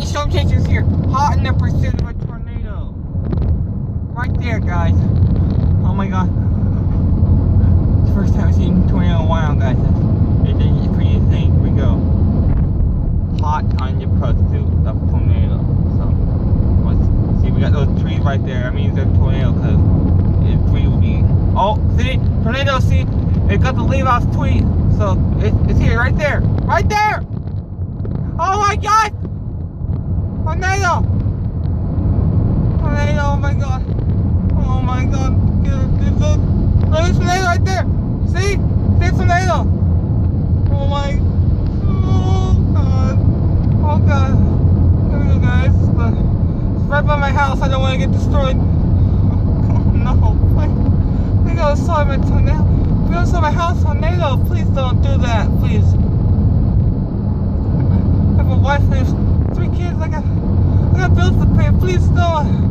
Lightning storm chasers here, hot in the pursuit of a tornado. Right there, guys. Oh my god. It's the first time I've seen a tornado in a while, guys. It's pretty insane. Here we go. Hot on the pursuit of tornado. So, let's see, we got those trees right there. That means there's a tornado because the tree will be. Oh, see? Tornado, see? It got the leave off tree. So, it's here, right there. Right there! Oh my god! Tornado! Tornado, oh my god. Oh my god. There's a tornado right there. See? See a tornado. Oh my. Oh god. Oh god. Here we go, guys. It's right by my house. I don't want to get destroyed. Oh no. I gotta solve my tornado. We don't saw my house tornado. Please don't do that. Please. I have a wife and 3 kids. I got bills to pay. Please don't.